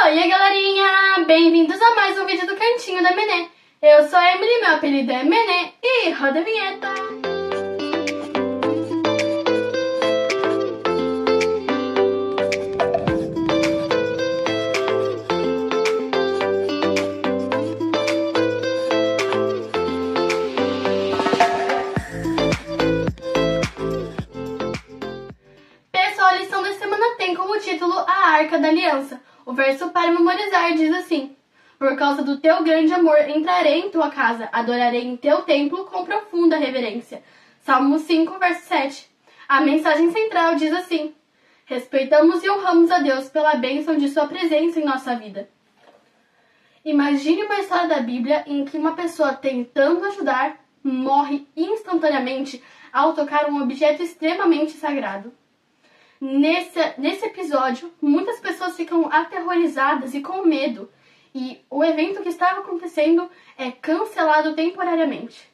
Oi, galerinha! Bem-vindos a mais um vídeo do Cantinho da Menê. Eu sou a Emily, meu apelido é Menê e roda a vinheta! Pessoal, a lição da semana tem como título a Arca da Aliança. O verso para memorizar diz assim: por causa do teu grande amor, entrarei em tua casa, adorarei em teu templo com profunda reverência. Salmo 5, verso 7. A mensagem central diz assim: respeitamos e honramos a Deus pela bênção de sua presença em nossa vida. Imagine uma história da Bíblia em que uma pessoa tentando ajudar morre instantaneamente ao tocar um objeto extremamente sagrado. Nesse episódio, muitas pessoas ficam aterrorizadas e com medo, e o evento que estava acontecendo é cancelado temporariamente.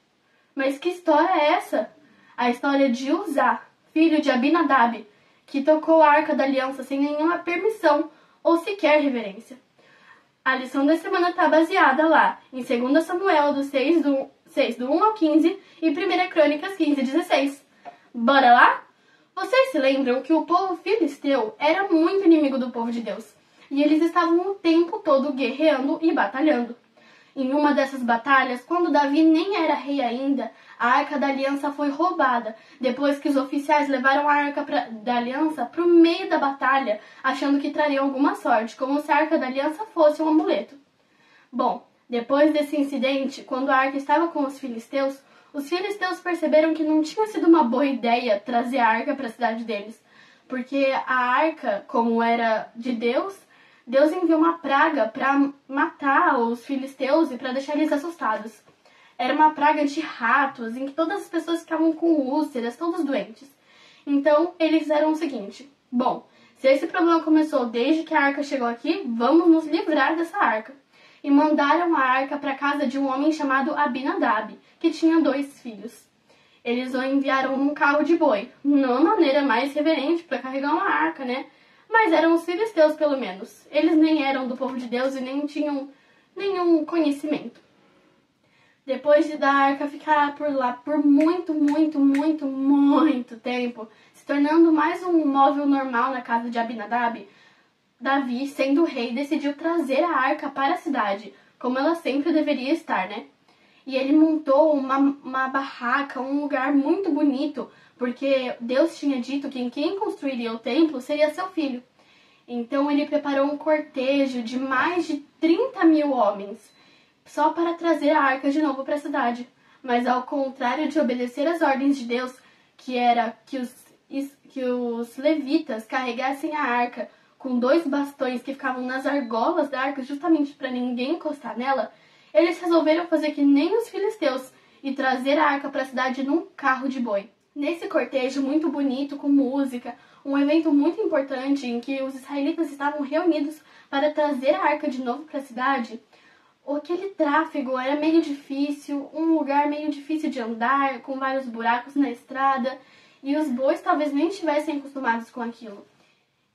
Mas que história é essa? A história de Uzá, filho de Abinadab, que tocou a Arca da Aliança sem nenhuma permissão ou sequer reverência. A lição da semana está baseada lá em 2 Samuel do 6 do 1 ao 15 e 1 Crônicas 15, 16. Bora lá? Vocês se lembram que o povo filisteu era muito inimigo do povo de Deus, e eles estavam o tempo todo guerreando e batalhando. Em uma dessas batalhas, quando Davi nem era rei ainda, a Arca da Aliança foi roubada, depois que os oficiais levaram a Arca da Aliança para o meio da batalha, achando que trariam alguma sorte, como se a Arca da Aliança fosse um amuleto. Bom, depois desse incidente, quando a Arca estava com os filisteus perceberam que não tinha sido uma boa ideia trazer a Arca para a cidade deles, porque a Arca, como era de Deus, Deus enviou uma praga para matar os filisteus e para deixar eles assustados. Era uma praga de ratos, em que todas as pessoas ficavam com úlceras, todos doentes. Então, eles fizeram o seguinte: bom, se esse problema começou desde que a Arca chegou aqui, vamos nos livrar dessa Arca. E mandaram a Arca para a casa de um homem chamado Abinadab, que tinha 2 filhos. Eles o enviaram num carro de boi, não a maneira mais reverente para carregar uma arca, né? Mas eram os filisteus, pelo menos. Eles nem eram do povo de Deus e nem tinham nenhum conhecimento. Depois de da arca ficar por lá por muito tempo, se tornando mais um móvel normal na casa de Abinadab, Davi, sendo rei, decidiu trazer a arca para a cidade, como ela sempre deveria estar, né? E ele montou uma barraca, um lugar muito bonito, porque Deus tinha dito que quem construiria o templo seria seu filho. Então ele preparou um cortejo de mais de 30 mil homens, só para trazer a arca de novo para a cidade. Mas ao contrário de obedecer às ordens de Deus, que era que os levitas carregassem a arca com 2 bastões que ficavam nas argolas da arca justamente para ninguém encostar nela, eles resolveram fazer que nem os filisteus e trazer a arca para a cidade num carro de boi. Nesse cortejo muito bonito, com música, um evento muito importante em que os israelitas estavam reunidos para trazer a arca de novo para a cidade, aquele tráfego era meio difícil, um lugar meio difícil de andar, com vários buracos na estrada, e os bois talvez nem estivessem acostumados com aquilo.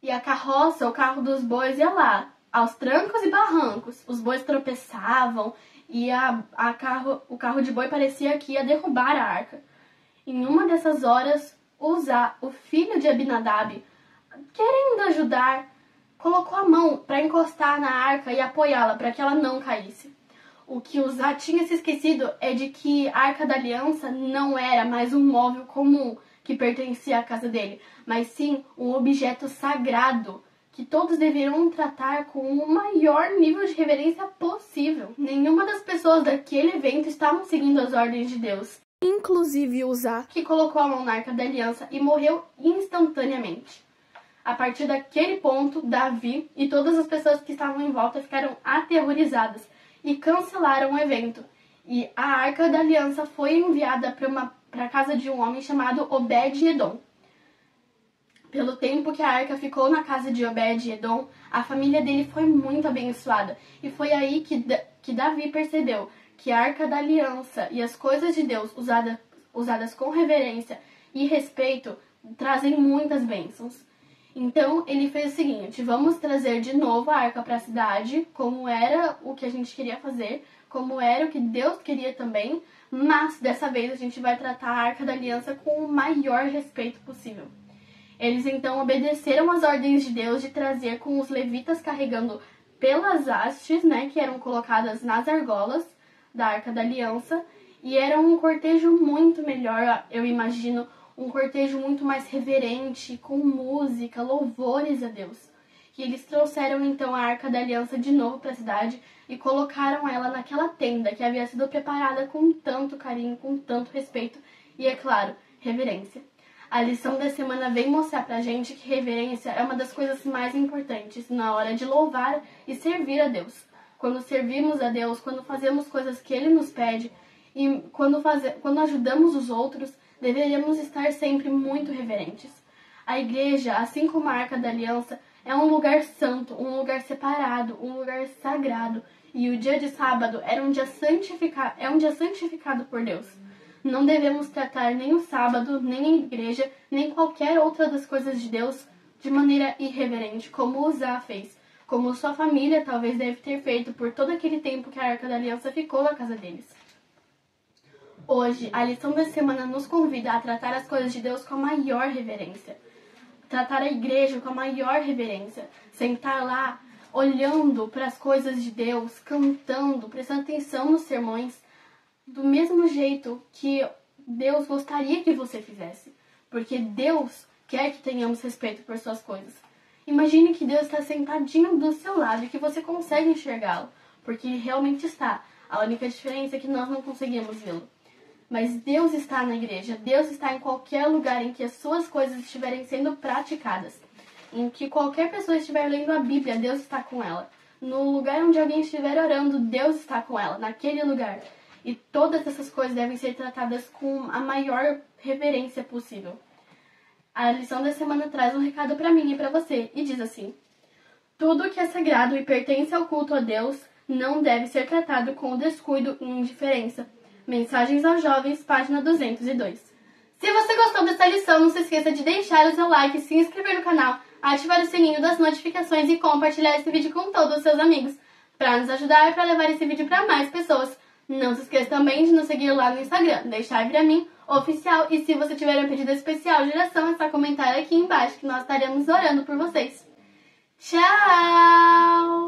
E a carroça, o carro dos bois ia lá, aos trancos e barrancos. Os bois tropeçavam e o carro de boi parecia que ia derrubar a arca. Em uma dessas horas, Uzá, o filho de Abinadab, querendo ajudar, colocou a mão para encostar na arca e apoiá-la para que ela não caísse. O que Uzá tinha se esquecido é de que a Arca da Aliança não era mais um móvel comum que pertencia à casa dele, mas sim um objeto sagrado que todos deveriam tratar com o maior nível de reverência possível. Nenhuma das pessoas daquele evento estavam seguindo as ordens de Deus, inclusive Uzá, que colocou a mão na Arca da Aliança e morreu instantaneamente. A partir daquele ponto, Davi e todas as pessoas que estavam em volta ficaram aterrorizadas e cancelaram o evento. E a Arca da Aliança foi enviada para a casa de um homem chamado Obed-Edom. Pelo tempo que a arca ficou na casa de Obed-Edom, a família dele foi muito abençoada. E foi aí que Davi percebeu que a Arca da Aliança e as coisas de Deus usadas com reverência e respeito trazem muitas bênçãos. Então ele fez o seguinte: vamos trazer de novo a arca para a cidade, como era o que a gente queria fazer, como era o que Deus queria também, mas dessa vez a gente vai tratar a Arca da Aliança com o maior respeito possível. Eles então obedeceram às ordens de Deus de trazer com os levitas carregando pelas hastes, né, que eram colocadas nas argolas da Arca da Aliança, e era um cortejo muito melhor, eu imagino, um cortejo muito mais reverente, com música, louvores a Deus. E eles trouxeram então a Arca da Aliança de novo para a cidade e colocaram ela naquela tenda que havia sido preparada com tanto carinho, com tanto respeito e, é claro, reverência. A lição da semana vem mostrar pra gente que reverência é uma das coisas mais importantes na hora de louvar e servir a Deus. Quando servimos a Deus, quando fazemos coisas que Ele nos pede e quando ajudamos os outros, deveríamos estar sempre muito reverentes. A igreja, assim como a Arca da Aliança, é um lugar santo, um lugar separado, um lugar sagrado. E o dia de sábado é um dia santificado por Deus. Não devemos tratar nem o sábado, nem a igreja, nem qualquer outra das coisas de Deus de maneira irreverente, como Uzá fez, como sua família talvez deve ter feito por todo aquele tempo que a Arca da Aliança ficou na casa deles. Hoje, a lição da semana nos convida a tratar as coisas de Deus com a maior reverência. Tratar a igreja com a maior reverência. Sentar lá, olhando para as coisas de Deus, cantando, prestando atenção nos sermões, do mesmo jeito que Deus gostaria que você fizesse. Porque Deus quer que tenhamos respeito por suas coisas. Imagine que Deus está sentadinho do seu lado e que você consegue enxergá-lo. Porque Ele realmente está. A única diferença é que nós não conseguimos vê-lo. Mas Deus está na igreja. Deus está em qualquer lugar em que as suas coisas estiverem sendo praticadas. Em que qualquer pessoa estiver lendo a Bíblia, Deus está com ela. No lugar onde alguém estiver orando, Deus está com ela, naquele lugar. E todas essas coisas devem ser tratadas com a maior reverência possível. A lição da semana traz um recado para mim e para você, e diz assim: tudo que é sagrado e pertence ao culto a Deus não deve ser tratado com descuido e indiferença. Mensagens aos Jovens, página 202. Se você gostou dessa lição, não se esqueça de deixar o seu like, se inscrever no canal, ativar o sininho das notificações e compartilhar esse vídeo com todos os seus amigos, para nos ajudar e para levar esse vídeo para mais pessoas. Não se esqueça também de nos seguir lá no Instagram, deixar vir a mim, oficial, e se você tiver um pedido especial de oração, é só comentar aqui embaixo que nós estaremos orando por vocês. Tchau!